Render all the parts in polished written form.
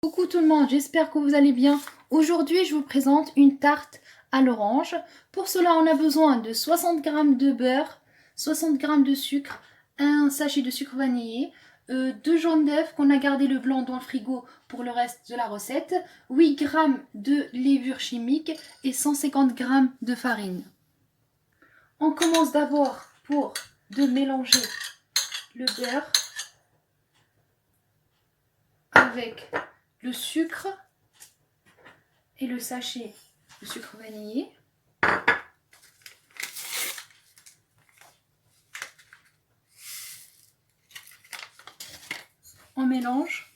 Coucou tout le monde, j'espère que vous allez bien. Aujourd'hui, je vous présente une tarte à l'orange. Pour cela, on a besoin de 60 g de beurre, 60 g de sucre, un sachet de sucre vanillé, 2 jaunes d'œufs qu'on a gardé le blanc dans le frigo pour le reste de la recette, 8 g de levure chimique et 150 g de farine. On commence d'abord de mélanger le beurre avec le sucre et le sachet de sucre vanillé. On mélange.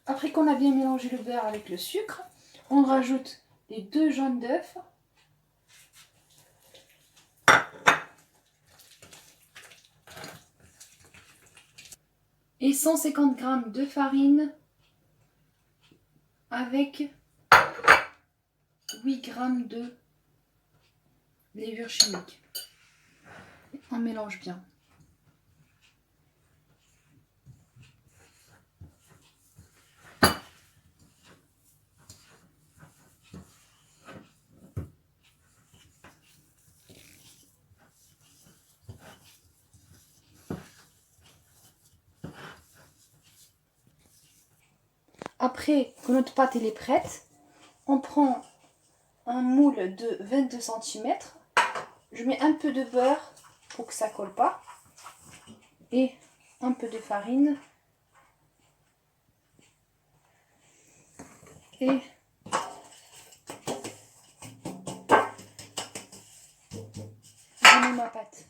Après qu'on a bien mélangé le beurre avec le sucre, on rajoute les 2 jaunes d'œufs. Et 150 g de farine avec 8 g de levure chimique. On mélange bien. Après que notre pâte est prête, on prend un moule de 22 cm. Je mets un peu de beurre pour que ça ne colle pas et un peu de farine et je mets ma pâte.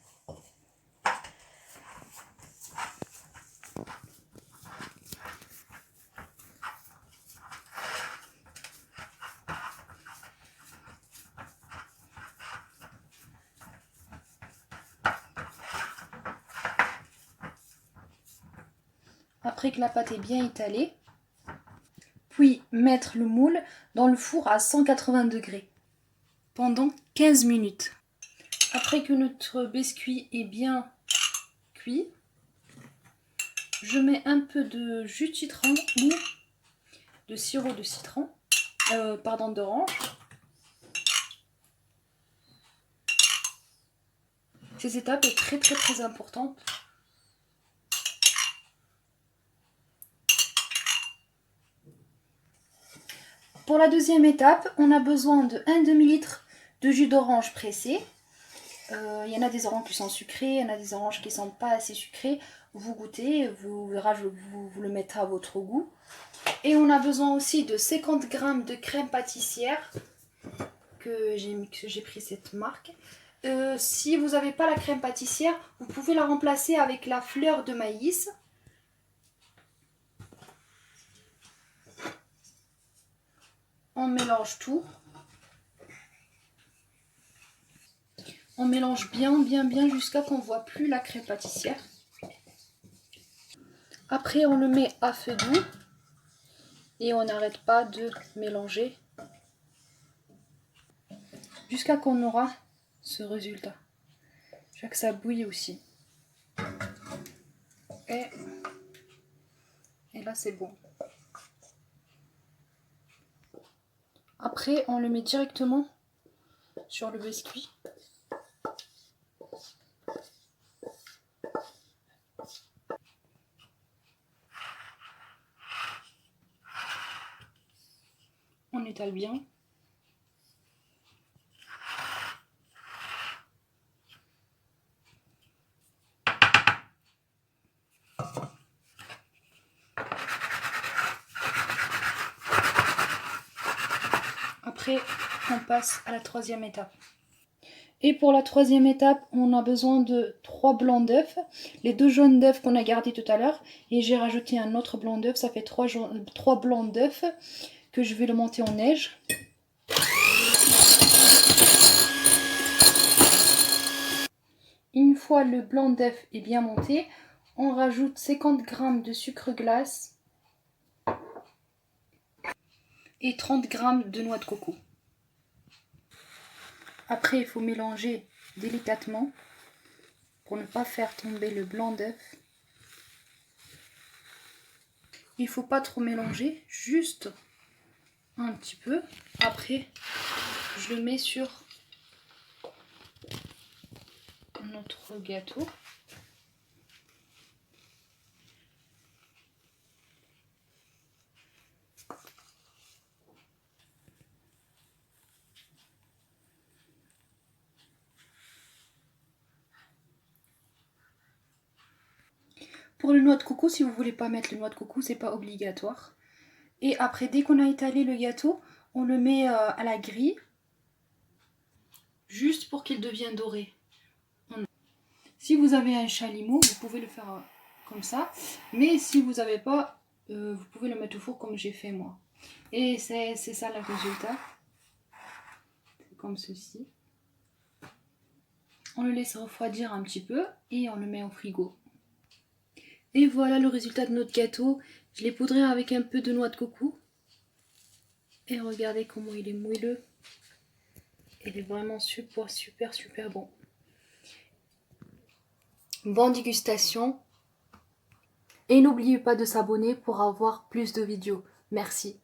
Après que la pâte est bien étalée, puis mettre le moule dans le four à 180 degrés pendant 15 minutes. Après que notre biscuit est bien cuit, je mets un peu de jus de citron ou de sirop de citron, d'orange. Cette étape est très importante. Pour la deuxième étape, on a besoin de 1 demi-litre de jus d'orange pressé. Il y en a des oranges qui sont sucrées, il y en a des oranges qui ne sont pas assez sucrées. Vous goûtez, vous le mettrez à votre goût. Et on a besoin aussi de 50 g de crème pâtissière, que j'ai pris cette marque. Si vous n'avez pas la crème pâtissière, vous pouvez la remplacer avec la fleur de maïs. On mélange tout. On mélange bien jusqu'à qu'on ne voit plus la crème pâtissière. Après, on le met à feu doux et on n'arrête pas de mélanger jusqu'à qu'on aura ce résultat. Jusqu'à que ça bouille aussi. Et là, c'est bon. Après, on le met directement sur le biscuit. On étale bien. Après, on passe à la troisième étape. Et pour la troisième étape, on a besoin de 3 blancs d'œufs. Les 2 jaunes d'œufs qu'on a gardés tout à l'heure. Et j'ai rajouté un autre blanc d'œuf. Ça fait 3 blancs d'œufs que je vais le monter en neige. Une fois le blanc d'œuf est bien monté, on rajoute 50 g de sucre glace et 30 g de noix de coco. Après, il faut mélanger délicatement pour ne pas faire tomber le blanc d'œuf. Il faut pas trop mélanger, juste un petit peu. Après, je le mets sur notre gâteau. Pour le noix de coco, si vous voulez pas mettre le noix de coco, c'est pas obligatoire. Et après, dès qu'on a étalé le gâteau, on le met à la grille, juste pour qu'il devienne doré. Si vous avez un chalumeau, vous pouvez le faire comme ça. Mais si vous n'avez pas, vous pouvez le mettre au four comme j'ai fait moi. Et c'est ça le résultat. C'est comme ceci. On le laisse refroidir un petit peu et on le met au frigo. Et voilà le résultat de notre gâteau. Je l'ai poudré avec un peu de noix de coco. Et regardez comment il est moelleux. Il est vraiment super, super, super bon. Bonne dégustation. Et n'oubliez pas de s'abonner pour avoir plus de vidéos. Merci.